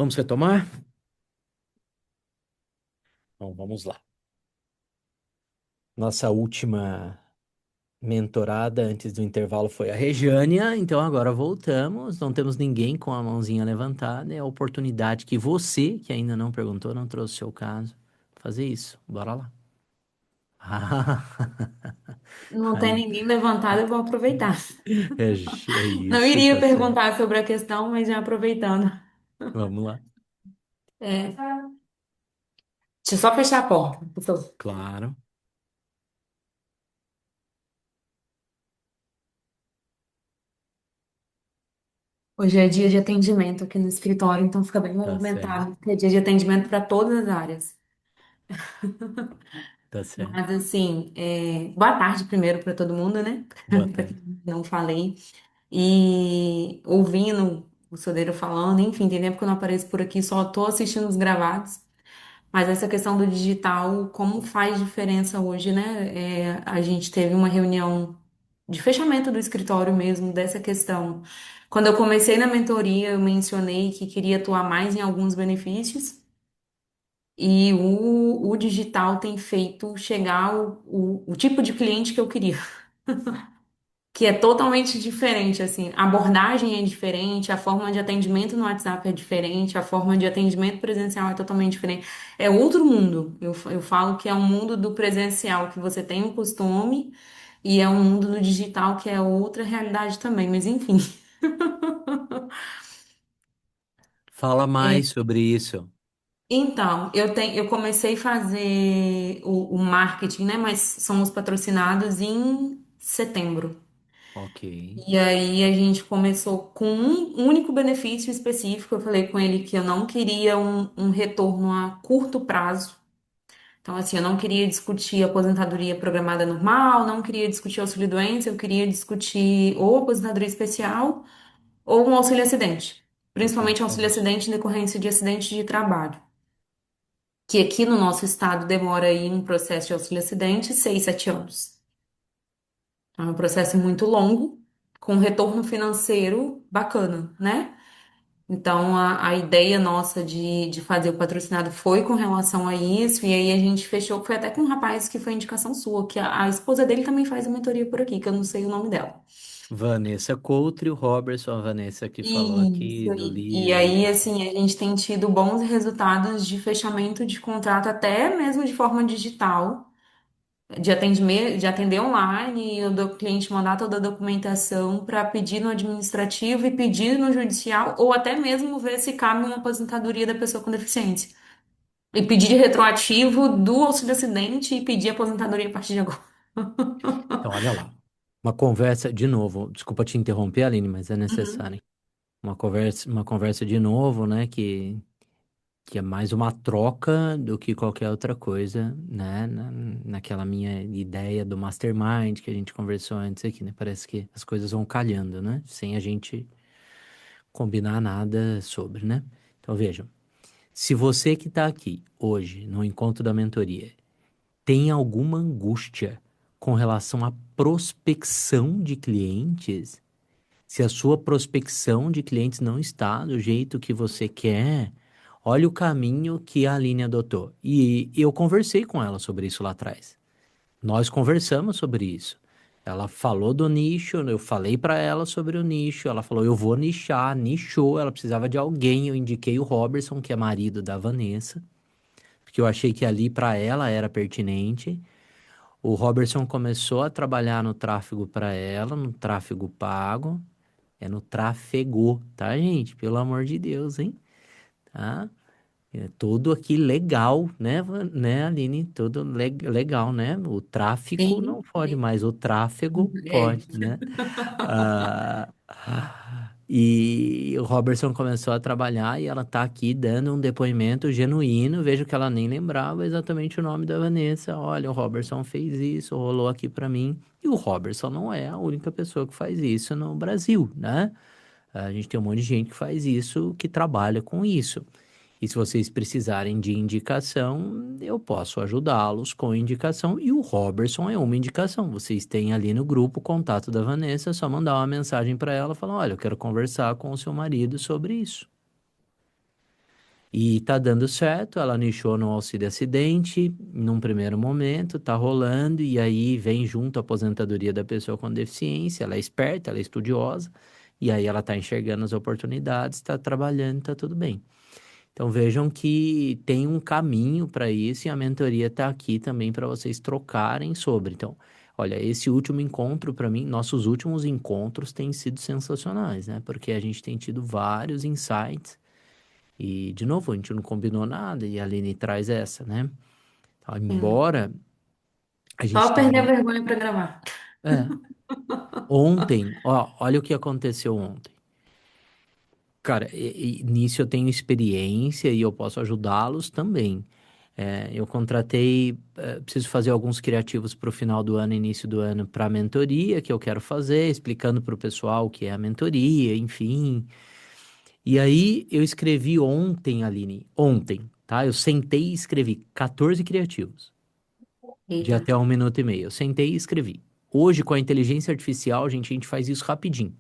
Vamos retomar? Então, vamos lá. Nossa última mentorada antes do intervalo foi a Rejânia, então agora voltamos. Não temos ninguém com a mãozinha levantada. É a oportunidade que você, que ainda não perguntou, não trouxe o seu caso, fazer isso. Bora lá. Não tem Aí, ninguém levantado, eu vou aproveitar. é Não isso, iria tá certo. perguntar sobre a questão, mas já aproveitando. Vamos lá. É, deixa eu só fechar a porta, por favor. Claro, Hoje é dia de atendimento aqui no escritório, então fica bem tá certo, movimentado, porque é dia de atendimento para todas as áreas. tá certo. Mas assim, boa tarde primeiro para todo mundo, né? Boa Para tarde. quem não falei. E ouvindo o Sodeiro falando, enfim, tem tempo que eu não apareço por aqui, só tô assistindo os gravados. Mas essa questão do digital, como faz diferença hoje, né? A gente teve uma reunião de fechamento do escritório mesmo, dessa questão. Quando eu comecei na mentoria, eu mencionei que queria atuar mais em alguns benefícios, e o digital tem feito chegar o tipo de cliente que eu queria. Que é totalmente diferente, assim, a abordagem é diferente, a forma de atendimento no WhatsApp é diferente, a forma de atendimento presencial é totalmente diferente. É outro mundo. Eu falo que é um mundo do presencial que você tem o costume e é um mundo no digital que é outra realidade também, mas enfim. Fala É, mais sobre isso. então, eu comecei a fazer o marketing, né? Mas somos patrocinados em setembro. Ok. E aí a gente começou com um único benefício específico. Eu falei com ele que eu não queria um retorno a curto prazo. Então, assim, eu não queria discutir aposentadoria programada normal, não queria discutir auxílio-doença, eu queria discutir ou aposentadoria especial ou um auxílio-acidente. Principalmente Importante. auxílio-acidente em decorrência de acidente de trabalho. Que aqui no nosso estado demora aí um processo de auxílio-acidente 6, 7 anos. É um processo muito longo, com retorno financeiro bacana, né? Então, a ideia nossa de fazer o patrocinado foi com relação a isso, e aí a gente fechou, foi até com um rapaz que foi indicação sua, que a esposa dele também faz a mentoria por aqui, que eu não sei o nome dela. Vanessa Couto e o Robertson, a Vanessa que falou Isso. aqui do E livro. aí, assim, a gente tem tido bons resultados de fechamento de contrato, até mesmo de forma digital. De atender online, e o cliente mandar toda a documentação para pedir no administrativo e pedir no judicial, ou até mesmo ver se cabe uma aposentadoria da pessoa com deficiência. E pedir retroativo do auxílio-acidente e pedir aposentadoria a partir de agora. Então, olha lá. Uma conversa, de novo, desculpa te interromper, Aline, mas é Uhum. necessário. Uma conversa de novo, né? Que é mais uma troca do que qualquer outra coisa, né? Naquela minha ideia do mastermind que a gente conversou antes aqui, né? Parece que as coisas vão calhando, né? Sem a gente combinar nada sobre, né? Então, vejam. Se você que está aqui hoje no encontro da mentoria tem alguma angústia com relação à prospecção de clientes, se a sua prospecção de clientes não está do jeito que você quer, olha o caminho que a Aline adotou. E eu conversei com ela sobre isso lá atrás. Nós conversamos sobre isso. Ela falou do nicho, eu falei para ela sobre o nicho, ela falou, eu vou nichar, nichou, ela precisava de alguém, eu indiquei o Robertson, que é marido da Vanessa, porque eu achei que ali para ela era pertinente. O Robertson começou a trabalhar no tráfego para ela, no tráfego pago, é no tráfego, tá, gente? Pelo amor de Deus, hein? Tá? É tudo aqui legal, né, né, Aline? Tudo legal, né? O tráfico não Sim, pode, sim. mas o tráfego É. pode, né? Ah, e o Robertson começou a trabalhar e ela tá aqui dando um depoimento genuíno. Vejo que ela nem lembrava exatamente o nome da Vanessa. Olha, o Robertson fez isso, rolou aqui pra mim. E o Robertson não é a única pessoa que faz isso no Brasil, né? A gente tem um monte de gente que faz isso, que trabalha com isso. E se vocês precisarem de indicação, eu posso ajudá-los com indicação. E o Robertson é uma indicação. Vocês têm ali no grupo o contato da Vanessa, é só mandar uma mensagem para ela, falar: olha, eu quero conversar com o seu marido sobre isso. E tá dando certo, ela nichou no auxílio acidente, num primeiro momento, tá rolando, e aí vem junto a aposentadoria da pessoa com deficiência, ela é esperta, ela é estudiosa, e aí ela tá enxergando as oportunidades, tá trabalhando, tá tudo bem. Então vejam que tem um caminho para isso e a mentoria está aqui também para vocês trocarem sobre. Então, olha, esse último encontro para mim, nossos últimos encontros têm sido sensacionais, né? Porque a gente tem tido vários insights e, de novo, a gente não combinou nada e a Aline traz essa, né? Então, Sim. embora a gente Só perder a tenha. vergonha para gravar. É, ontem, ó, olha o que aconteceu ontem. Cara, nisso eu tenho experiência e eu posso ajudá-los também. Eu contratei, preciso fazer alguns criativos para o final do ano, início do ano, para a mentoria que eu quero fazer, explicando para o pessoal o que é a mentoria, enfim. E aí eu escrevi ontem, Aline, ontem, tá? Eu sentei e escrevi 14 criativos, de Eita. até 1 minuto e meio. Eu sentei e escrevi. Hoje, com a inteligência artificial, gente, a gente faz isso rapidinho.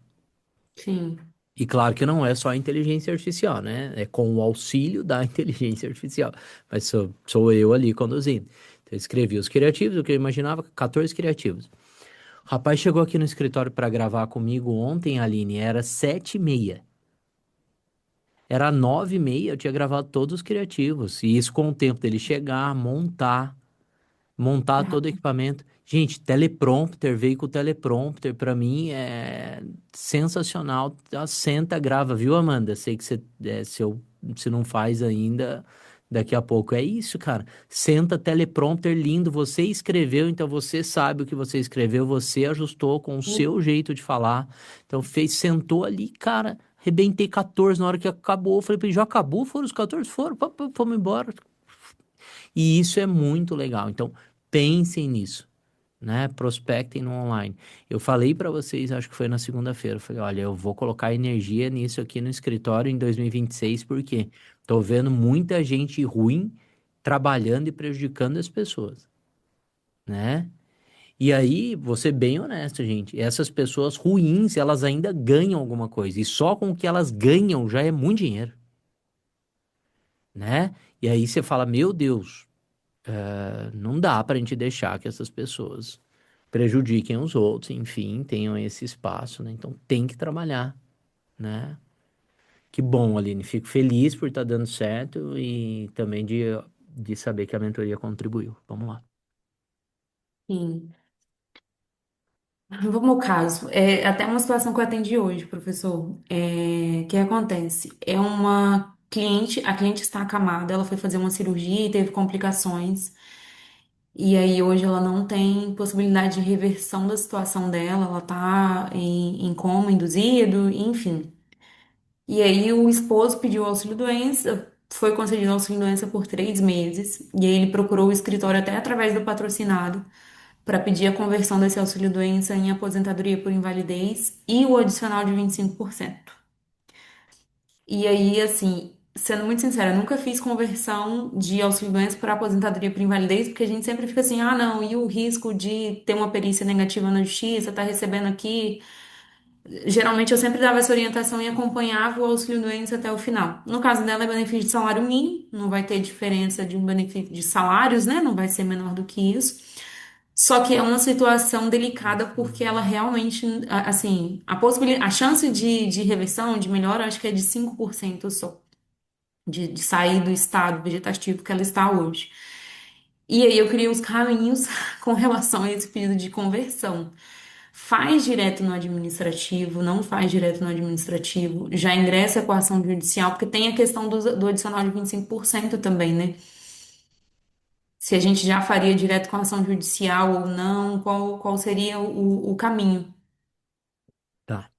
Sim. E claro que não é só a inteligência artificial, né? É com o auxílio da inteligência artificial. Mas sou eu ali conduzindo. Então, eu escrevi os criativos, o que eu imaginava, 14 criativos. O rapaz chegou aqui no escritório para gravar comigo ontem, Aline, era 7h30. Era 9h30, eu tinha gravado todos os criativos. E isso com o tempo dele chegar, montar todo o equipamento. Gente, teleprompter, veio com teleprompter, pra mim é sensacional. Senta, grava, viu, Amanda? Sei que você, se não faz ainda, daqui a pouco. É isso, cara. Senta, teleprompter, lindo. Você escreveu, então você sabe o que você escreveu, você ajustou com o seu jeito de falar. Então fez, sentou ali, cara. Arrebentei 14 na hora que acabou. Eu falei, já acabou? Foram os 14? Foram, pá, pá, fomos embora. E isso é muito legal. Então, pensem nisso, né? Prospectem no online. Eu falei para vocês, acho que foi na segunda-feira, eu falei, olha, eu vou colocar energia nisso aqui no escritório em 2026, porque tô vendo muita gente ruim trabalhando e prejudicando as pessoas, né? E aí, vou ser bem honesto, gente, essas pessoas ruins, elas ainda ganham alguma coisa, e só com o que elas ganham já é muito dinheiro, né? E aí você fala, meu Deus, não dá para a gente deixar que essas pessoas prejudiquem os outros, enfim, tenham esse espaço, né? Então tem que trabalhar, né? Que bom, Aline, fico feliz por estar dando certo e também de saber que a mentoria contribuiu. Vamos lá. Sim. Vamos ao caso. É até uma situação que eu atendi hoje, professor. O que acontece? É uma cliente, a cliente está acamada, ela foi fazer uma cirurgia e teve complicações. E aí hoje ela não tem possibilidade de reversão da situação dela, ela tá em coma induzido, enfim. E aí o esposo pediu auxílio-doença, foi concedido auxílio-doença por 3 meses, e aí ele procurou o escritório até através do patrocinado para pedir a conversão desse auxílio-doença em aposentadoria por invalidez e o adicional de 25%. E aí, assim, sendo muito sincera, eu nunca fiz conversão de auxílio-doença para aposentadoria por invalidez, porque a gente sempre fica assim, ah, não, e o risco de ter uma perícia negativa na justiça, tá recebendo aqui. Geralmente eu sempre dava essa orientação e acompanhava o auxílio-doença até o final. No caso dela, é benefício de salário mínimo, não vai ter diferença de um benefício de salários, né? Não vai ser menor do que isso. Só que é uma situação delicada porque ela realmente, assim, a possibilidade, a chance de reversão, de melhora, acho que é de 5% só, de sair do estado vegetativo que ela está hoje. E aí eu queria os caminhos com relação a esse pedido de conversão. Faz direto no administrativo, não faz direto no administrativo, já ingressa com a ação judicial, porque tem a questão do adicional de 25% também, né? Se a gente já faria direto com a ação judicial ou não, qual seria o caminho? Tá.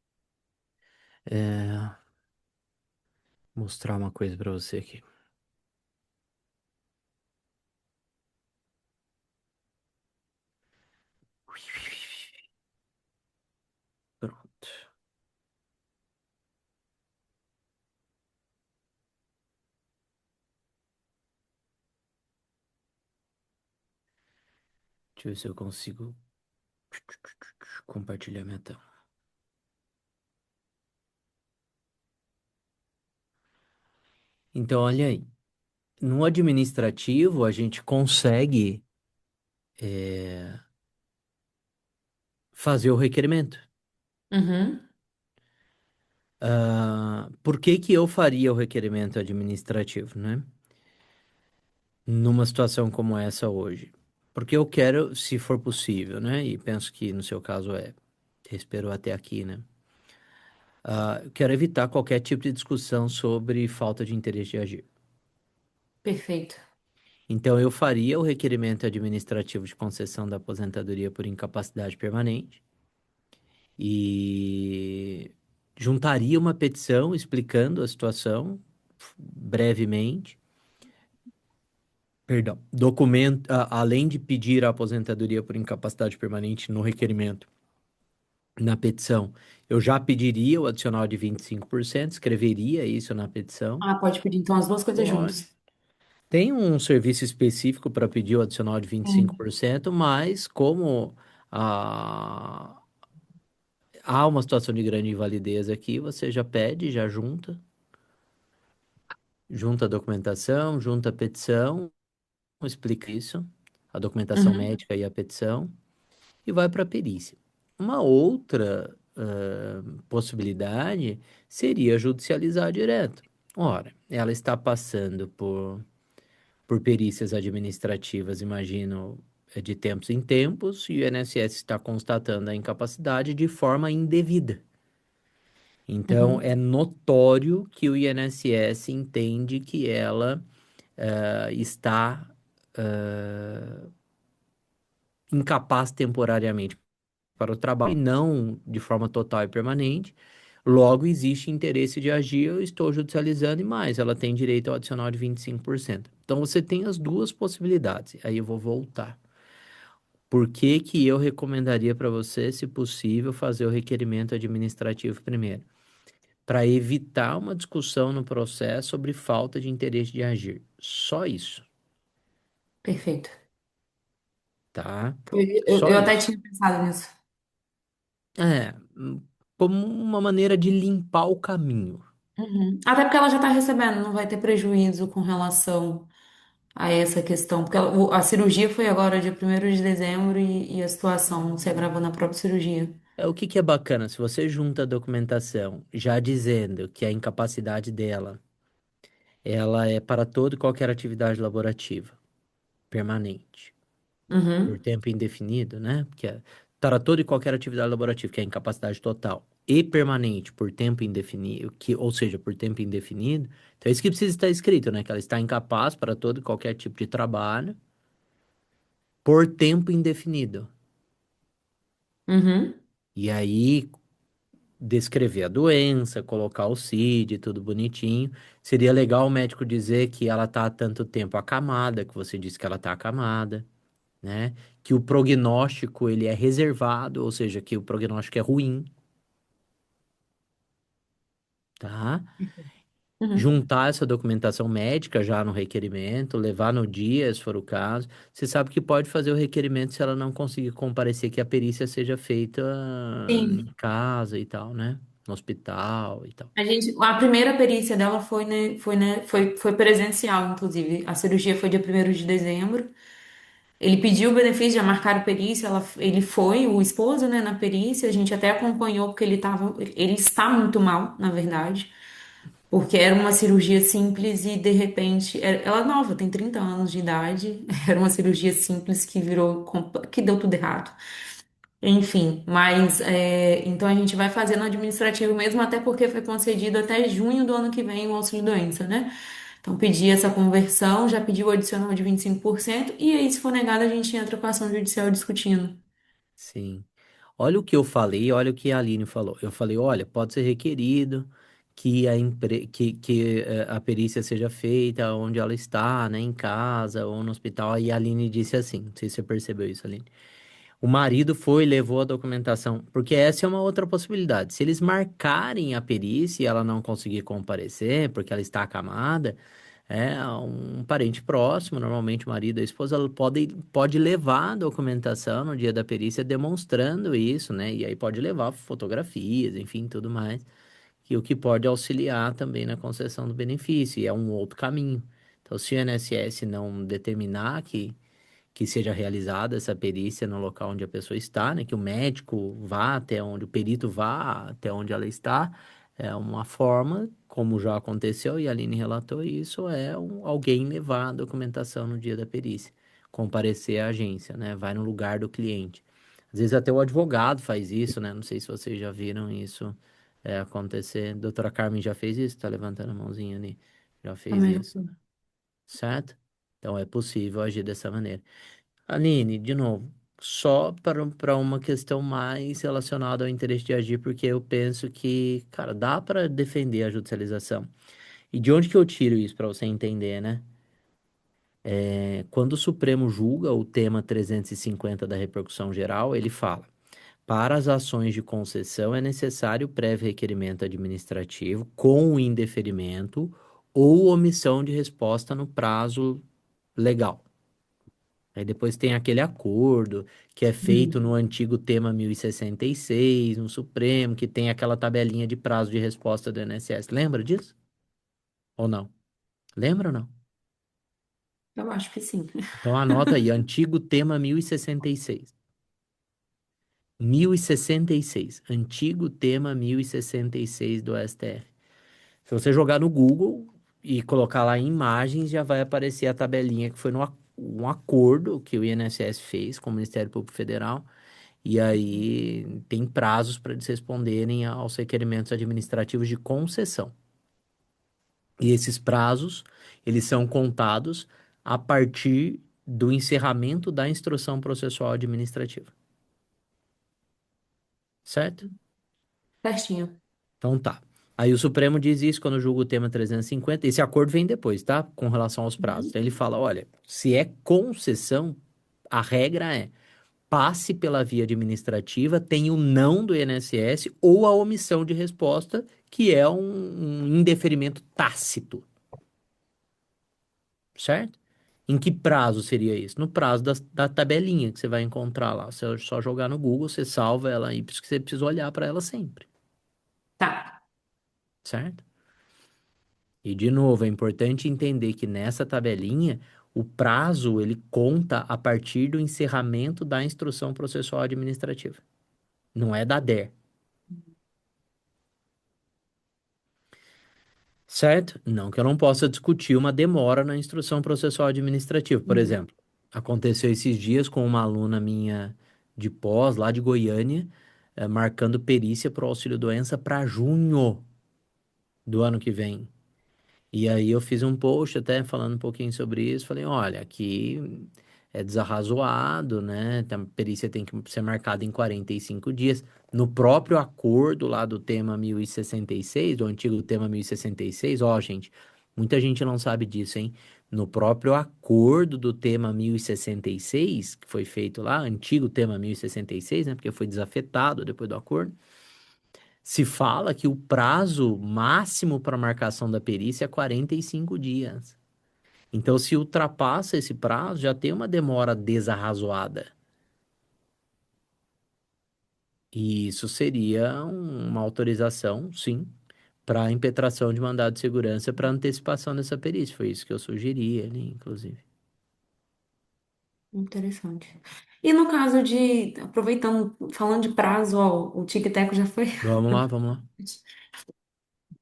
É, mostrar uma coisa pra você aqui. Pronto. Deixa eu ver se eu consigo compartilhar minha tela. Então, olha aí, no administrativo a gente consegue fazer o requerimento. Uhum, Por que que eu faria o requerimento administrativo, né? Numa situação como essa hoje? Porque eu quero, se for possível, né? E penso que no seu caso esperou até aqui, né? Eu quero evitar qualquer tipo de discussão sobre falta de interesse de agir. perfeito. Então, eu faria o requerimento administrativo de concessão da aposentadoria por incapacidade permanente e juntaria uma petição explicando a situação brevemente. Perdão, documento, além de pedir a aposentadoria por incapacidade permanente no requerimento, na petição, eu já pediria o adicional de 25%, escreveria isso na petição. Ah, pode pedir então as duas coisas Pode. juntas. Tem um serviço específico para pedir o adicional de vinte e cinco Sim. por cento, mas como ah, há uma situação de grande invalidez aqui, você já pede, já junta a documentação, junta a petição, explica isso, a documentação Uhum, médica e a petição, e vai para a perícia. Uma outra possibilidade seria judicializar direto. Ora, ela está passando por perícias administrativas, imagino, de tempos em tempos, e o INSS está constatando a incapacidade de forma indevida. Então, uhum, é notório que o INSS entende que ela está incapaz temporariamente para o trabalho e não de forma total e permanente. Logo, existe interesse de agir, eu estou judicializando e mais, ela tem direito ao adicional de 25%. Então, você tem as duas possibilidades. Aí eu vou voltar. Por que que eu recomendaria para você, se possível, fazer o requerimento administrativo primeiro? Para evitar uma discussão no processo sobre falta de interesse de agir. Só isso, perfeito. tá? Eu Só até isso. tinha pensado nisso. É, como uma maneira de limpar o caminho. Uhum. Até porque ela já está recebendo, não vai ter prejuízo com relação a essa questão. Porque a cirurgia foi agora, dia 1º de dezembro, e a situação se agravou na própria cirurgia. O que que é bacana? Se você junta a documentação já dizendo que a incapacidade dela, ela é para toda e qualquer atividade laborativa, permanente. Por Uhum, tempo indefinido, né? Que é para toda e qualquer atividade laborativa, que é incapacidade total e permanente por tempo indefinido, ou seja, por tempo indefinido. Então é isso que precisa estar escrito, né? Que ela está incapaz para todo e qualquer tipo de trabalho por tempo indefinido. uhum, E aí descrever a doença, colocar o CID, tudo bonitinho. Seria legal o médico dizer que ela está há tanto tempo acamada, que você disse que ela está acamada, né? Que o prognóstico ele é reservado, ou seja, que o prognóstico é ruim, tá? uhum. Juntar essa documentação médica já no requerimento, levar no dia, se for o caso. Você sabe que pode fazer o requerimento se ela não conseguir comparecer, que a perícia seja feita em Sim. casa e tal, né? No hospital e tal. A primeira perícia dela foi presencial, inclusive. A cirurgia foi dia 1º de dezembro. Ele pediu o benefício, já marcaram perícia, ele foi, o esposo, né, na perícia. A gente até acompanhou porque ele está muito mal, na verdade. Porque era uma cirurgia simples e de repente, ela é nova, tem 30 anos de idade. Era uma cirurgia simples que que deu tudo errado. Enfim, mas então a gente vai fazer no administrativo mesmo, até porque foi concedido até junho do ano que vem o auxílio-doença, né? Então pedi essa conversão, já pedi o adicional de 25% e aí, se for negado, a gente entra com a ação judicial discutindo. Sim. Olha o que eu falei, olha o que a Aline falou. Eu falei, olha, pode ser requerido que a perícia seja feita onde ela está, né, em casa ou no hospital. Aí a Aline disse assim, não sei se você percebeu isso, Aline. O marido foi e levou a documentação, porque essa é uma outra possibilidade. Se eles marcarem a perícia e ela não conseguir comparecer, porque ela está acamada, um parente próximo, normalmente o marido ou a esposa, ela pode levar a documentação no dia da perícia demonstrando isso, né? E aí pode levar fotografias, enfim, tudo mais, e o que pode auxiliar também na concessão do benefício, e é um outro caminho. Então, se o INSS não determinar que seja realizada essa perícia no local onde a pessoa está, né? Que o médico vá até onde, o perito vá até onde ela está, é uma forma, como já aconteceu e a Aline relatou isso, alguém levar a documentação no dia da perícia, comparecer à agência, né? Vai no lugar do cliente. Às vezes até o advogado faz isso, né? Não sei se vocês já viram isso acontecer. Doutora Carmen já fez isso? Tá levantando a mãozinha ali. Já fez Também já isso, fui. certo? Então é possível agir dessa maneira. Aline, de novo, só para uma questão mais relacionada ao interesse de agir, porque eu penso que, cara, dá para defender a judicialização. E de onde que eu tiro isso para você entender, né? Quando o Supremo julga o tema 350 da repercussão geral, ele fala: para as ações de concessão é necessário prévio requerimento administrativo com o indeferimento ou omissão de resposta no prazo legal. Aí depois tem aquele acordo que é feito Uhum. no antigo tema 1066, no Supremo, que tem aquela tabelinha de prazo de resposta do INSS. Lembra disso? Ou não? Lembra ou não? Eu acho que sim. Então anota aí, antigo tema 1066. 1066, antigo tema 1066 do STF. Se você jogar no Google e colocar lá em imagens, já vai aparecer a tabelinha que foi um acordo que o INSS fez com o Ministério Público Federal. E aí tem prazos para eles responderem aos requerimentos administrativos de concessão. E esses prazos, eles são contados a partir do encerramento da instrução processual administrativa. Certo? Certinho. Então tá. Aí o Supremo diz isso quando julga o tema 350. Esse acordo vem depois, tá? Com relação aos prazos. Uhum. Então ele fala: olha, se é concessão, a regra é passe pela via administrativa, tem o não do INSS ou a omissão de resposta, que é um indeferimento tácito, certo? Em que prazo seria isso? No prazo da tabelinha que você vai encontrar lá. Se eu só jogar no Google, você salva ela aí, por isso que você precisa olhar para ela sempre, Tá. certo? E de novo, é importante entender que nessa tabelinha, o prazo ele conta a partir do encerramento da instrução processual administrativa. Não é da DER. Certo? Não que eu não possa discutir uma demora na instrução processual administrativa. Por Uhum. exemplo, aconteceu esses dias com uma aluna minha de pós, lá de Goiânia, marcando perícia para o auxílio-doença para junho do ano que vem. E aí eu fiz um post até falando um pouquinho sobre isso. Falei, olha, aqui é desarrazoado, né? A perícia tem que ser marcada em 45 dias. No próprio acordo lá do tema 1066, do antigo tema 1066, ó, gente, muita gente não sabe disso, hein? No próprio acordo do tema 1066, que foi feito lá, antigo tema 1066, né? Porque foi desafetado depois do acordo, se fala que o prazo máximo para marcação da perícia é 45 dias. Então, se ultrapassa esse prazo, já tem uma demora desarrazoada. E isso seria uma autorização, sim, para impetração de mandado de segurança para antecipação dessa perícia. Foi isso que eu sugeri ali, inclusive. Interessante. E no caso de, aproveitando, falando de prazo, ó, o tic-tac já foi. Vamos lá, vamos lá.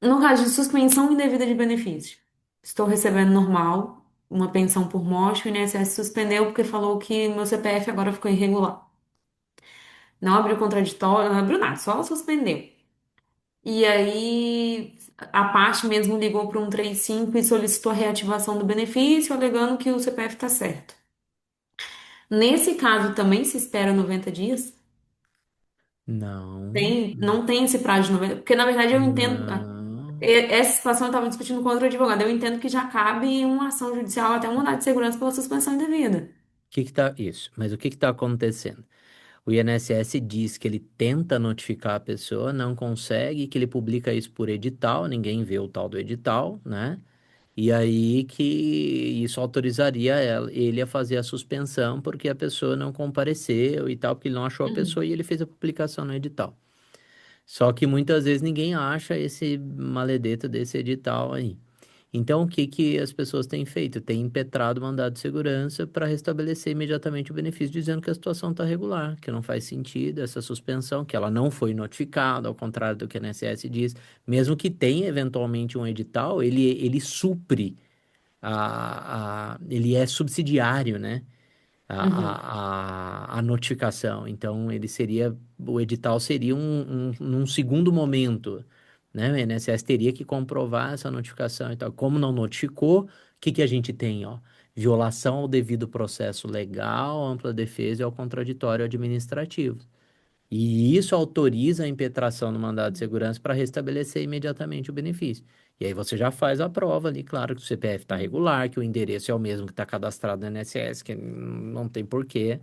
No caso de suspensão indevida de benefício, estou recebendo normal, uma pensão por morte, o INSS suspendeu porque falou que meu CPF agora ficou irregular. Não abriu contraditório, não abriu nada, só suspendeu. E aí a parte mesmo ligou para um 135 e solicitou a reativação do benefício, alegando que o CPF está certo. Nesse caso também se espera 90 dias? Não, Tem, não tem esse prazo de 90, porque na verdade eu entendo. não. Essa situação eu estava discutindo com outro advogado. Eu entendo que já cabe uma ação judicial até um mandado de segurança pela suspensão indevida. O que que tá isso? Mas o que que tá acontecendo? O INSS diz que ele tenta notificar a pessoa, não consegue, que ele publica isso por edital, ninguém vê o tal do edital, né? E aí que isso autorizaria ele a fazer a suspensão porque a pessoa não compareceu e tal, porque ele não achou a pessoa Uhum. e ele fez a publicação no edital. Só que muitas vezes ninguém acha esse maledeto desse edital aí. Então, o que que as pessoas têm feito? Têm impetrado o mandado de segurança para restabelecer imediatamente o benefício, dizendo que a situação está regular, que não faz sentido essa suspensão, que ela não foi notificada, ao contrário do que a INSS diz. Mesmo que tenha eventualmente um edital, ele supre, ele é subsidiário, né? Uhum. A notificação. Então, o edital seria num segundo momento, né? O INSS teria que comprovar essa notificação e tal. Como não notificou, o que que a gente tem, ó? Violação ao devido processo legal, ampla defesa e ao contraditório administrativo. E isso autoriza a impetração do mandado de segurança para restabelecer imediatamente o benefício. E aí você já faz a prova ali, claro que o CPF está regular, que o endereço é o mesmo que está cadastrado no INSS, que não tem porquê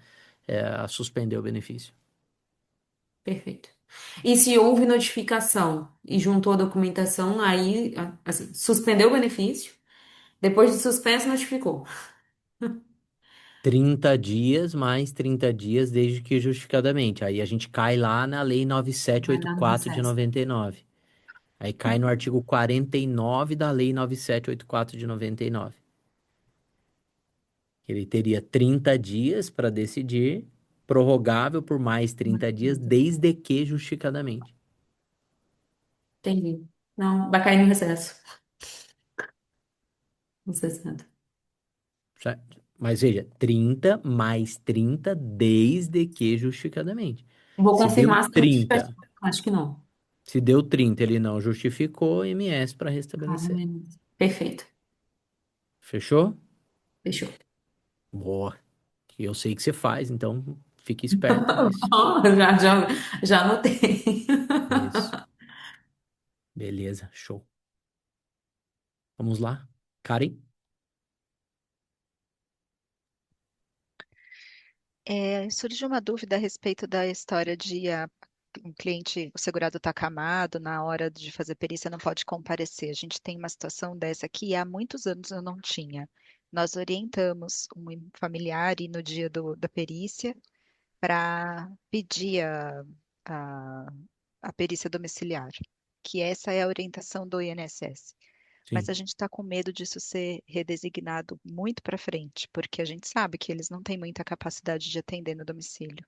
suspender o benefício. Perfeito. E se houve notificação e juntou a documentação, aí, assim, suspendeu o benefício, depois de suspenso, notificou. 30 dias mais 30 dias desde que justificadamente. Aí a gente cai lá na Lei Vai dar no 9784 de processo. 99. Aí cai no artigo 49 da Lei 9784 de 99. Ele teria 30 dias para decidir, prorrogável por mais 30 dias, desde que justificadamente. Entendi. Não, vai cair no recesso. Não sei se nada. Certo? Mas veja, 30 mais 30 desde que justificadamente. Vou Se deu confirmar se não tiver. 30, Acho que não. se deu 30, ele não justificou, MS para Ah, restabelecer. perfeito. Fechou? Fechou. Boa. Que eu sei que você faz, então fique esperto nisso. Já anotei. Isso. Beleza, show. Vamos lá. Karen? Surgiu uma dúvida a respeito da história de um cliente, o segurado está acamado, na hora de fazer perícia não pode comparecer. A gente tem uma situação dessa aqui e há muitos anos eu não tinha. Nós orientamos um familiar e no dia da perícia para pedir a, a perícia domiciliar, que essa é a orientação do INSS. Mas a Sim. gente está com medo disso ser redesignado muito para frente, porque a gente sabe que eles não têm muita capacidade de atender no domicílio.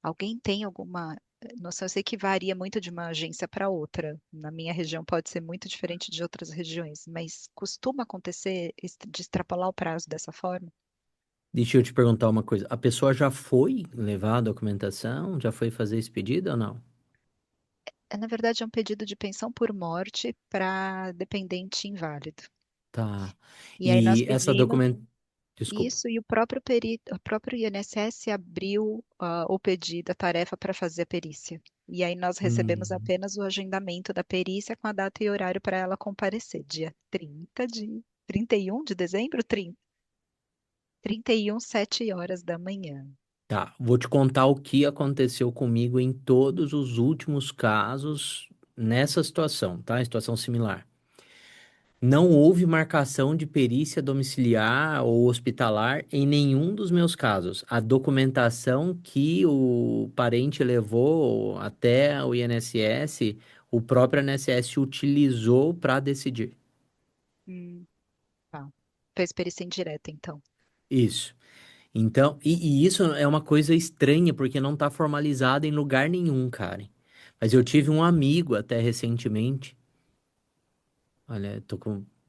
Alguém tem alguma noção? Eu sei que varia muito de uma agência para outra. Na minha região pode ser muito diferente de outras regiões, mas costuma acontecer de extrapolar o prazo dessa forma? Deixa eu te perguntar uma coisa. A pessoa já foi levar a documentação? Já foi fazer esse pedido ou não? Na verdade, é um pedido de pensão por morte para dependente inválido. Tá. E aí nós E essa pedimos documentação. Desculpa. isso e o próprio INSS abriu o pedido, a tarefa para fazer a perícia. E aí nós recebemos Hum, apenas o agendamento da perícia com a data e horário para ela comparecer, dia 31 de dezembro, 31, 7 horas da manhã. tá. Vou te contar o que aconteceu comigo em todos os últimos casos nessa situação, tá? Situação similar. Não houve marcação de perícia domiciliar ou hospitalar em nenhum dos meus casos. A documentação que o parente levou até o INSS, o próprio INSS utilizou para decidir. Hum, tá. Fez perícia indireta, então. Isso. Então, e isso é uma coisa estranha, porque não está formalizado em lugar nenhum, Karen. Mas eu tive um amigo até recentemente. Olha,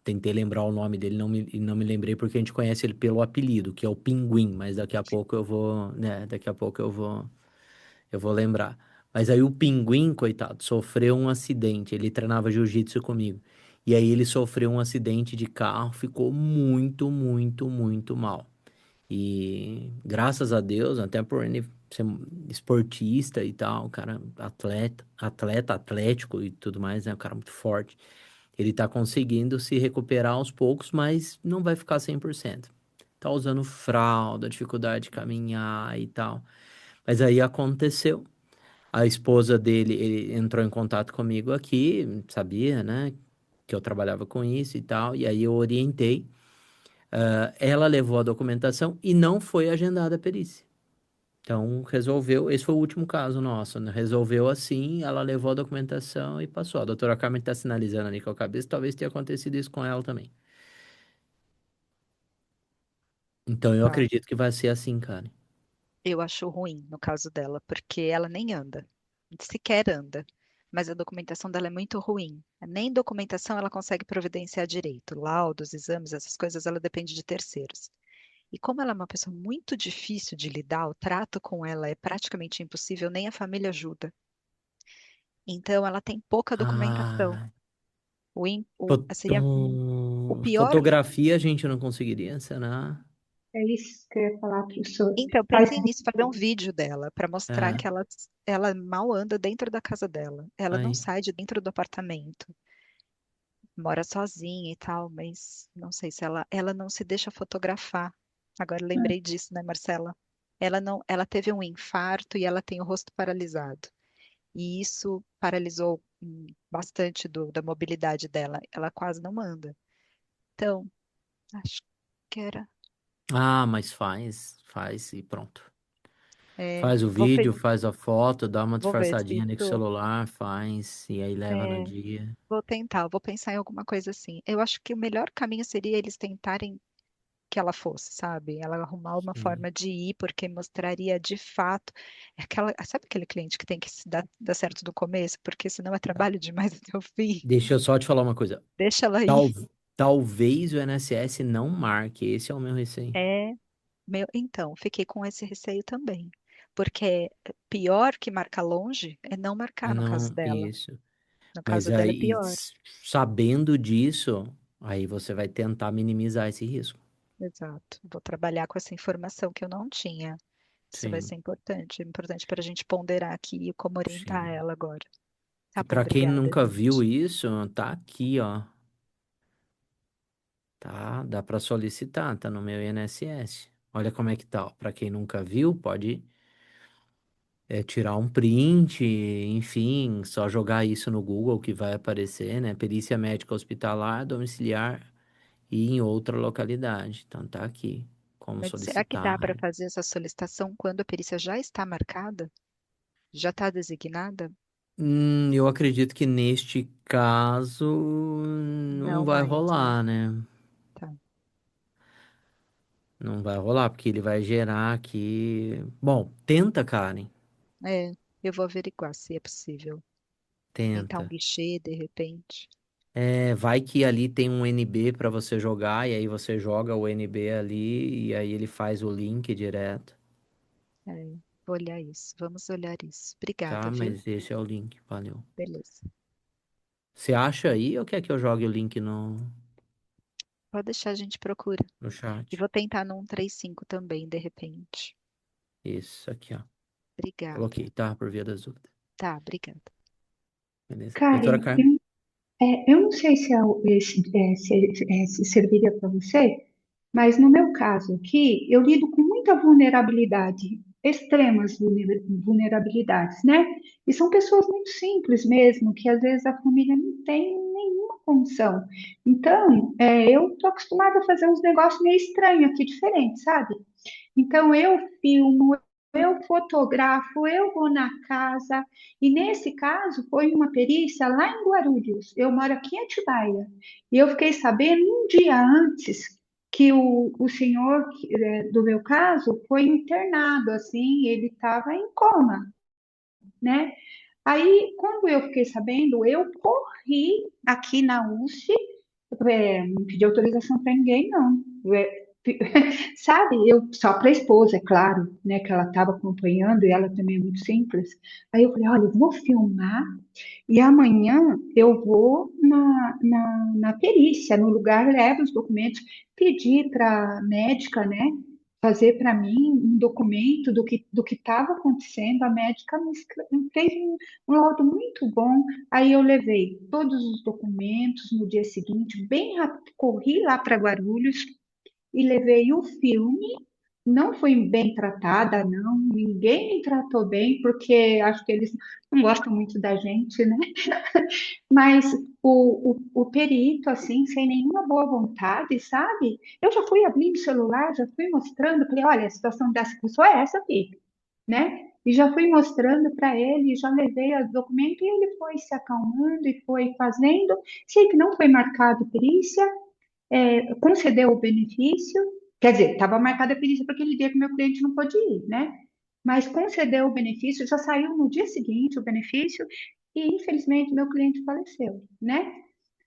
tentei lembrar o nome dele, não me lembrei porque a gente conhece ele pelo apelido, que é o Pinguim, mas daqui a pouco eu vou, né, daqui a pouco eu vou lembrar. Mas aí o Pinguim, coitado, sofreu um acidente, ele treinava jiu-jitsu comigo. E aí ele sofreu um acidente de carro, ficou muito, muito, muito mal. E graças a Deus, até por ele ser esportista e tal, um cara atlético e tudo mais, né, um cara muito forte. Ele tá conseguindo se recuperar aos poucos, mas não vai ficar 100%. Tá usando fralda, dificuldade de caminhar e tal. Mas aí aconteceu. A esposa dele, ele entrou em contato comigo aqui, sabia, né, que eu trabalhava com isso e tal, e aí eu orientei. Ela levou a documentação e não foi agendada a perícia. Então, resolveu. Esse foi o último caso nosso, né? Resolveu assim, ela levou a documentação e passou. A doutora Carmen está sinalizando ali com a cabeça, talvez tenha acontecido isso com ela também. Então, eu Tá. acredito que vai ser assim, cara. Eu acho ruim no caso dela, porque ela nem anda, sequer anda. Mas a documentação dela é muito ruim. Nem documentação ela consegue providenciar direito. Laudos, exames, essas coisas, ela depende de terceiros. E como ela é uma pessoa muito difícil de lidar, o trato com ela é praticamente impossível, nem a família ajuda. Então, ela tem pouca documentação. Ah, Seria o pior. fotografia a gente não conseguiria, será? É isso que eu ia falar, professor. Então, Faz pensem nisso, fazer um vídeo dela para mostrar É, que ela mal anda dentro da casa dela. Ela não aí. sai de dentro do apartamento. Mora sozinha e tal, mas não sei se ela não se deixa fotografar. Agora eu lembrei disso, né, Marcela? Ela não, ela teve um infarto e ela tem o rosto paralisado. E isso paralisou bastante da mobilidade dela. Ela quase não anda. Então, acho que era. Ah, mas faz e pronto. É, Faz o vídeo, faz a foto, dá uma vou ver se disfarçadinha ali com o isso. celular, faz, e aí leva no É, dia. vou tentar, vou pensar em alguma coisa assim. Eu acho que o melhor caminho seria eles tentarem que ela fosse, sabe? Ela arrumar uma Sim. forma de ir, porque mostraria de fato sabe aquele cliente que tem que se dar certo do começo, porque senão é Tá. trabalho demais até o fim. Deixa eu só te falar uma coisa. Deixa ela Tal, ir. talvez o INSS não marque, esse é o meu receio. É, então, fiquei com esse receio também. Porque pior que marcar longe é não É marcar no caso não, dela. isso. No Mas caso dela é aí, pior. sabendo disso, aí você vai tentar minimizar esse risco. Exato. Vou trabalhar com essa informação que eu não tinha. Isso vai Sim, ser importante para a gente ponderar aqui como orientar sim. ela agora. Tá E bom, para quem obrigada, nunca viu gente. isso, tá aqui, ó. Tá, dá para solicitar, tá no meu INSS. Olha como é que tá, ó. Para quem nunca viu, pode tirar um print, enfim, só jogar isso no Google que vai aparecer, né? Perícia médica hospitalar, domiciliar e em outra localidade. Então tá aqui, como Mas será que dá solicitar. para fazer essa solicitação quando a perícia já está marcada? Já está designada? Eu acredito que neste caso não Não vai mais, né? rolar, né? Tá. Não vai rolar, porque ele vai gerar aqui. Bom, tenta, Karen. É, eu vou averiguar se é possível. Tentar um Tenta. guichê, de repente. Vai que ali tem um NB para você jogar, e aí você joga o NB ali, e aí ele faz o link direto, É, vou olhar isso. Vamos olhar isso. Obrigada, tá? viu? Mas esse é o link, valeu. Beleza. Você acha aí ou quer que eu jogue o link Pode deixar, a gente procura. no E chat? vou tentar no 135 também, de repente. Isso aqui, ó. Obrigada. Coloquei, tá? Por via das dúvidas. Tá, obrigada. Beleza. Doutora Karen, Carmen? eu não sei se serviria para você, mas no meu caso aqui, eu lido com muita vulnerabilidade, extremas vulnerabilidades, né? E são pessoas muito simples mesmo, que às vezes a família não tem nenhuma condição. Então, eu estou acostumada a fazer uns negócios meio estranhos aqui, diferentes, sabe? Então, eu filmo, eu fotografo, eu vou na casa. E nesse caso, foi uma perícia lá em Guarulhos. Eu moro aqui em Atibaia. E eu fiquei sabendo um dia antes que o senhor do meu caso foi internado, assim, ele estava em coma, né? Aí, quando eu fiquei sabendo, eu corri aqui na USP, não pedi autorização para ninguém, não. Sabe, eu só para a esposa, é claro, né, que ela estava acompanhando e ela também é muito simples. Aí eu falei, olha, eu vou filmar e amanhã eu vou na perícia, no lugar, levo os documentos, pedir para a médica, né, fazer para mim um documento do que estava acontecendo. A médica fez um laudo muito bom. Aí eu levei todos os documentos no dia seguinte, bem rápido, corri lá para Guarulhos e levei o filme. Não fui bem tratada, não. Ninguém me tratou bem, porque acho que eles não gostam muito da gente, né? Mas o perito, assim, sem nenhuma boa vontade, sabe? Eu já fui abrindo o celular, já fui mostrando, falei, olha, a situação dessa pessoa é essa aqui. né? E já fui mostrando para ele, já levei o documento e ele foi se acalmando e foi fazendo. Sei que não foi marcado perícia, concedeu o benefício, quer dizer, estava marcada a perícia para aquele dia que meu cliente não pôde ir, né? Mas concedeu o benefício, já saiu no dia seguinte o benefício e infelizmente meu cliente faleceu, né?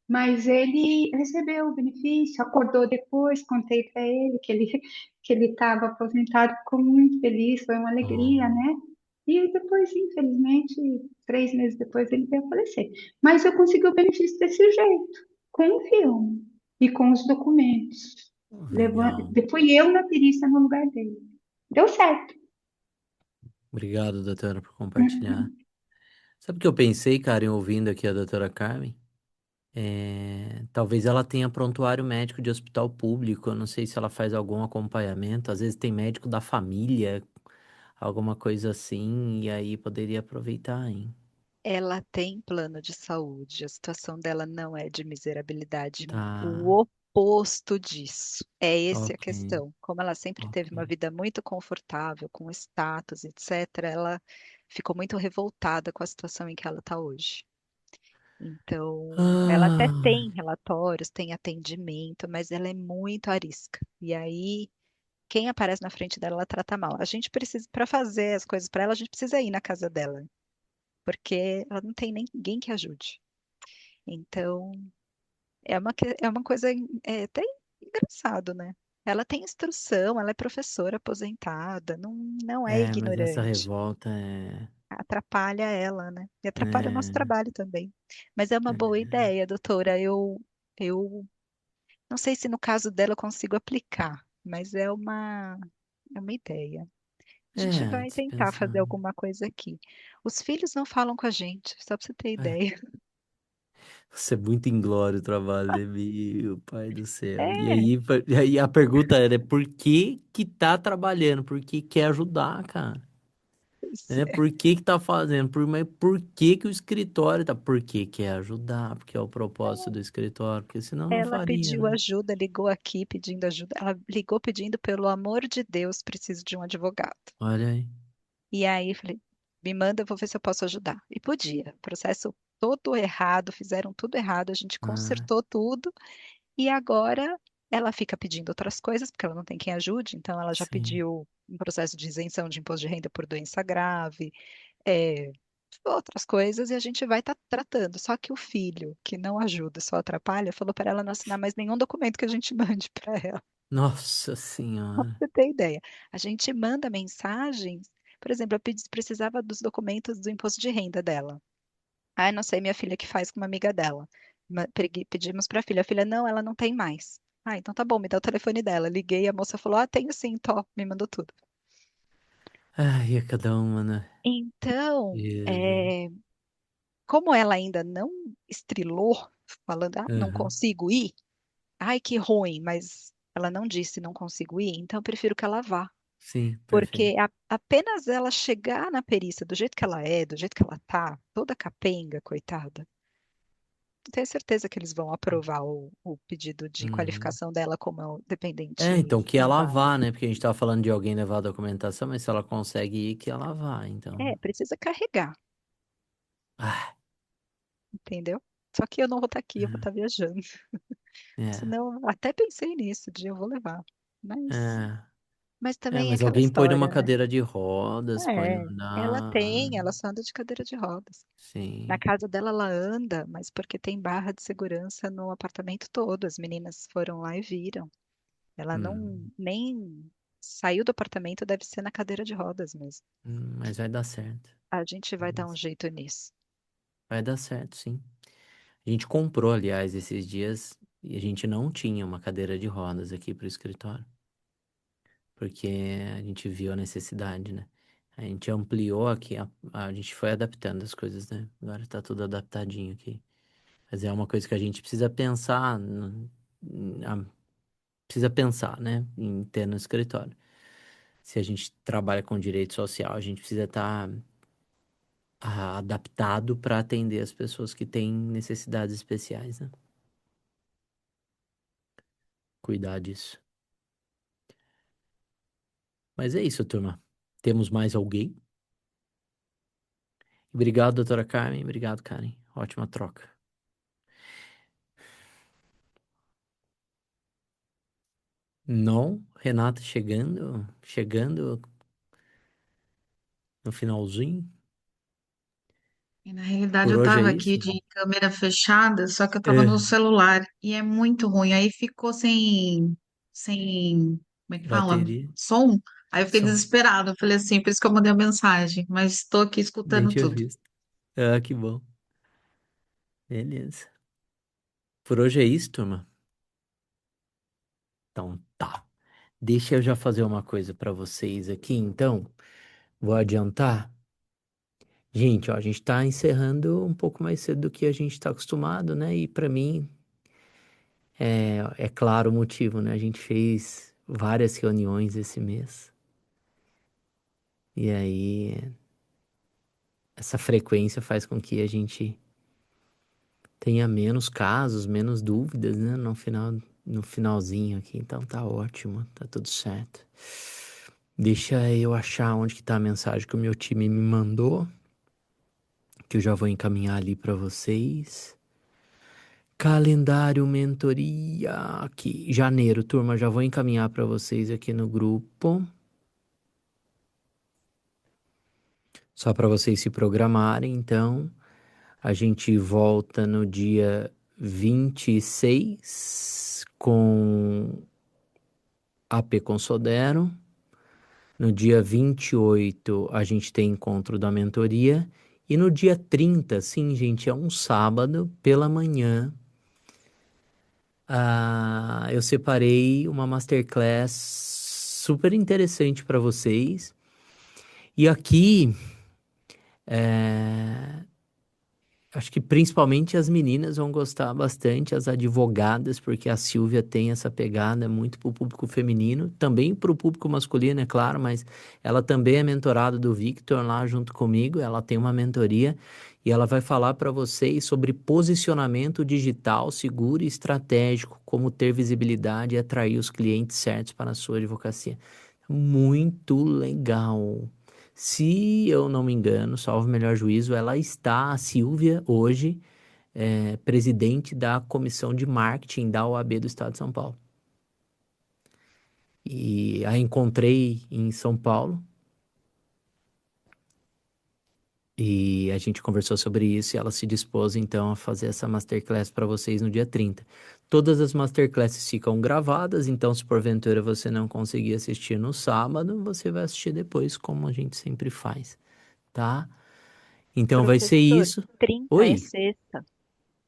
Mas ele recebeu o benefício, acordou depois, contei para ele que ele estava aposentado, ficou muito feliz, foi uma alegria, Oh, né? E depois, infelizmente, 3 meses depois ele veio a falecer. Mas eu consegui o benefício desse jeito, com o filme e com os documentos. legal. Fui eu na perícia no lugar dele. Deu certo. Obrigado, doutora, por compartilhar. Uhum. Sabe o que eu pensei, cara, em ouvindo aqui a doutora Carmen? Talvez ela tenha prontuário médico de hospital público. Eu não sei se ela faz algum acompanhamento. Às vezes tem médico da família, alguma coisa assim, e aí poderia aproveitar, hein? Ela tem plano de saúde, a situação dela não é de miserabilidade, Tá, o oposto disso. É essa a ok, questão. Como ela sempre ok. teve uma vida muito confortável, com status, etc., ela ficou muito revoltada com a situação em que ela está hoje. Então, ela até Ah, tem relatórios, tem atendimento, mas ela é muito arisca. E aí, quem aparece na frente dela, ela trata mal. A gente precisa, para fazer as coisas para ela, a gente precisa ir na casa dela, porque ela não tem nem ninguém que ajude. Então, é uma coisa até engraçado, né? Ela tem instrução, ela é professora aposentada, não é mas essa ignorante. revolta é, Atrapalha ela, né? E atrapalha o nosso é, trabalho também. Mas é uma boa ideia, doutora. Eu não sei se no caso dela eu consigo aplicar, mas é uma ideia. A gente vai de se tentar fazer pensar. alguma coisa aqui. Os filhos não falam com a gente, só para você ter É, ideia. você é muito inglório o trabalho, né? Meu pai do céu. E É, aí, e aí a pergunta era, por que que tá trabalhando? Por que quer ajudar, cara? pois Né? é. Por que que tá fazendo? Mas por que que o escritório tá? Por que quer ajudar? Porque é o propósito do escritório, porque senão não Ela faria, pediu né? ajuda, ligou aqui pedindo ajuda. Ela ligou pedindo, pelo amor de Deus, preciso de um advogado. Olha aí. E aí, eu falei, me manda, eu vou ver se eu posso ajudar. E podia. Processo todo errado, fizeram tudo errado, a gente Ah, consertou tudo. E agora ela fica pedindo outras coisas, porque ela não tem quem ajude. Então, ela já sim. pediu um processo de isenção de imposto de renda por doença grave, é, outras coisas, e a gente vai estar tratando. Só que o filho, que não ajuda, só atrapalha, falou para ela não assinar mais nenhum documento que a gente mande para ela. Nossa Só pra senhora. você ter ideia. A gente manda mensagens, por exemplo, eu precisava dos documentos do imposto de renda dela. Ah, não sei, minha filha que faz com uma amiga dela. Pedimos para a filha, não, ela não tem mais. Ah, então tá bom, me dá o telefone dela. Liguei, a moça falou, tenho sim, tô, me mandou tudo. Ai, é cada uma, né? Então, Jesus. como ela ainda não estrilou, falando, não Aham. consigo ir, ai, que ruim, mas ela não disse não consigo ir, então eu prefiro que ela vá. Sim, perfeito. Porque apenas ela chegar na perícia do jeito que ela é, do jeito que ela tá, toda capenga, coitada, tenho certeza que eles vão aprovar o pedido de Uhum. qualificação dela como Então dependente que ela privada. vá, né? Porque a gente tava falando de alguém levar a documentação, mas se ela consegue ir, que ela vá, então. É, precisa carregar, Ah, entendeu? Só que eu não vou estar aqui, eu vou é, estar viajando. é, Senão, até pensei nisso, de eu vou levar. Mas, é. mas É, também é mas aquela alguém põe numa história, né? cadeira de rodas, põe É, ela na. tem, ela só anda de cadeira de rodas. Na Sim. casa dela ela anda, mas porque tem barra de segurança no apartamento todo. As meninas foram lá e viram. Ela não Hum, nem saiu do apartamento, deve ser na cadeira de rodas mesmo. mas vai dar certo. A gente vai dar um jeito nisso. Vai dar certo, sim. A gente comprou, aliás, esses dias e a gente não tinha uma cadeira de rodas aqui pro escritório, porque a gente viu a necessidade, né? A gente ampliou aqui, a gente foi adaptando as coisas, né? Agora tá tudo adaptadinho aqui. Mas é uma coisa que a gente precisa pensar, precisa pensar, né? Em ter no escritório. Se a gente trabalha com direito social, a gente precisa estar adaptado para atender as pessoas que têm necessidades especiais, né? Cuidar disso. Mas é isso, turma. Temos mais alguém? Obrigado, doutora Carmen. Obrigado, Karen. Ótima troca. Não, Renata chegando no finalzinho. E, na realidade, Por eu hoje é estava aqui isso? de câmera fechada, só que eu estava no É, celular e é muito ruim. Aí ficou sem, como é que fala? bateria, Som. Aí eu fiquei som. desesperada. Eu falei assim, por isso que eu mandei a mensagem, mas estou aqui Nem escutando tinha tudo. visto. Ah, que bom. Beleza. Por hoje é isso, turma. Então tá. Deixa eu já fazer uma coisa para vocês aqui, então. Vou adiantar. Gente, ó, a gente tá encerrando um pouco mais cedo do que a gente tá acostumado, né? E para mim é claro o motivo, né? A gente fez várias reuniões esse mês. E aí essa frequência faz com que a gente tenha menos casos, menos dúvidas, né? No finalzinho aqui. Então tá ótimo, tá tudo certo. Deixa eu achar onde que tá a mensagem que o meu time me mandou, que eu já vou encaminhar ali para vocês. Calendário mentoria aqui, janeiro, turma, já vou encaminhar para vocês aqui no grupo, só para vocês se programarem. Então, a gente volta no dia 26 com AP Consodero. No dia 28 a gente tem encontro da mentoria. E no dia 30, sim, gente, é um sábado pela manhã. Eu separei uma masterclass super interessante para vocês. E aqui, é, acho que principalmente as meninas vão gostar bastante, as advogadas, porque a Silvia tem essa pegada muito para o público feminino, também para o público masculino, é claro, mas ela também é mentorada do Victor lá junto comigo, ela tem uma mentoria e ela vai falar para vocês sobre posicionamento digital seguro e estratégico, como ter visibilidade e atrair os clientes certos para a sua advocacia. Muito legal. Se eu não me engano, salvo o melhor juízo, ela está, a Silvia, hoje, presidente da comissão de marketing da OAB do Estado de São Paulo. E a encontrei em São Paulo e a gente conversou sobre isso e ela se dispôs então a fazer essa masterclass para vocês no dia 30. Todas as masterclasses ficam gravadas, então se porventura você não conseguir assistir no sábado, você vai assistir depois, como a gente sempre faz, tá? Então vai ser Professor, isso. 30 é Oi? sexta,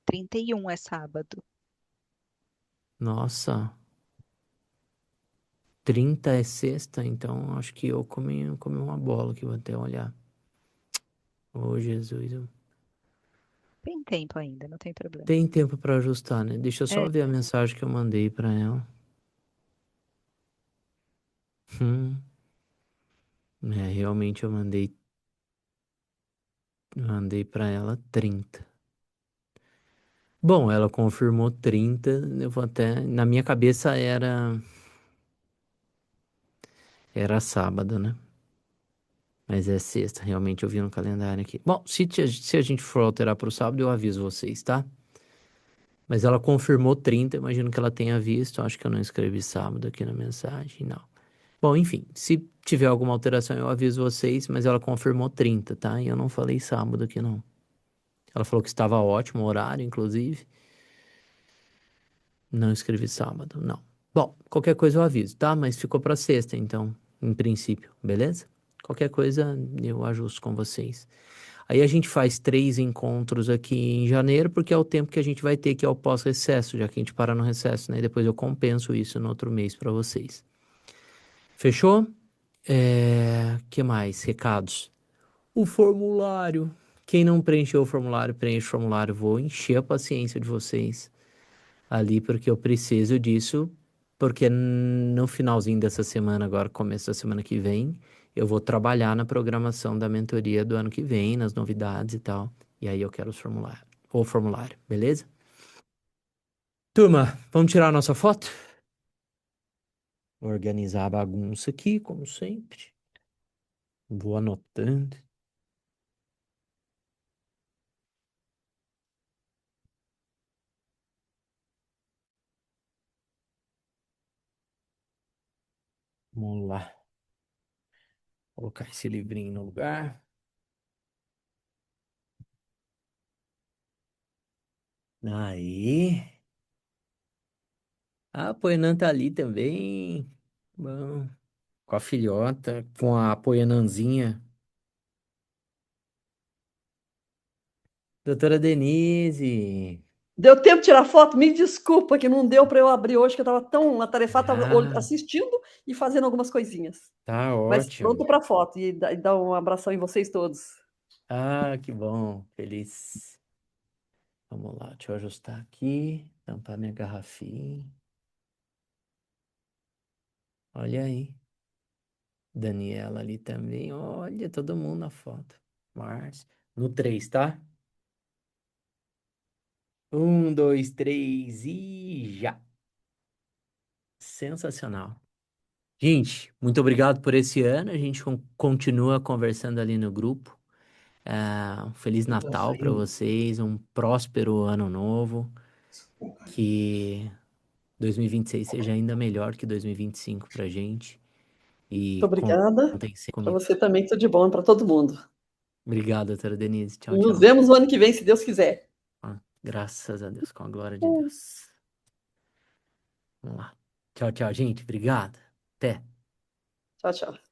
31 é sábado. Nossa, 30 é sexta, então acho que eu comi uma bola que vou até olhar. Ô, Jesus. Tem tempo ainda, não tem problema. Tem tempo para ajustar, né? Deixa eu É, só ver a mensagem que eu mandei para ela. Realmente eu mandei para ela 30. Bom, ela confirmou 30, eu vou até, na minha cabeça era sábado, né? Mas é sexta, realmente eu vi no calendário aqui. Bom, se a gente for alterar para o sábado, eu aviso vocês, tá? Mas ela confirmou 30, imagino que ela tenha visto. Acho que eu não escrevi sábado aqui na mensagem, não. Bom, enfim, se tiver alguma alteração eu aviso vocês, mas ela confirmou 30, tá? E eu não falei sábado aqui, não. Ela falou que estava ótimo o horário, inclusive. Não escrevi sábado, não. Bom, qualquer coisa eu aviso, tá? Mas ficou para sexta, então, em princípio, beleza? Qualquer coisa eu ajusto com vocês. Aí a gente faz 3 encontros aqui em janeiro, porque é o tempo que a gente vai ter que é o pós-recesso, já que a gente para no recesso, né? E depois eu compenso isso no outro mês para vocês. Fechou? Que mais? Recados. O formulário. Quem não preencheu o formulário, preenche o formulário. Vou encher a paciência de vocês ali, porque eu preciso disso. Porque no finalzinho dessa semana, agora, começo da semana que vem, eu vou trabalhar na programação da mentoria do ano que vem, nas novidades e tal. E aí eu quero o formulário, beleza? Turma, vamos tirar a nossa foto? Organizar a bagunça aqui, como sempre. Vou anotando. Vamos lá. Colocar esse livrinho no lugar. Aí. A Poenan tá ali também. Bom. Com a filhota, com a Poenanzinha. Doutora Denise. Deu tempo de tirar foto? Me desculpa que não deu para eu abrir hoje, que eu estava tão atarefada, estava Ah, assistindo e fazendo algumas coisinhas. tá Mas ótimo. pronto para foto e dar um abração em vocês todos. Ah, que bom. Feliz. Vamos lá, deixa eu ajustar aqui. Tampar minha garrafinha. Olha aí. Daniela ali também. Olha, todo mundo na foto. Márcio. No 3, tá? Um, dois, três e já. Sensacional. Gente, muito obrigado por esse ano. A gente continua conversando ali no grupo. Um Feliz Natal para vocês, um próspero ano novo. Que 2026 seja ainda melhor que 2025 pra gente. Muito E obrigada. contem sempre Para comigo. você também, tudo de bom para todo mundo. Obrigado, doutora Denise. Tchau, Nos tchau. vemos no ano que vem, se Deus quiser. Graças a Deus, com a glória de Deus. Vamos lá. Tchau, tchau, gente. Obrigado. Até. Tchau, tchau.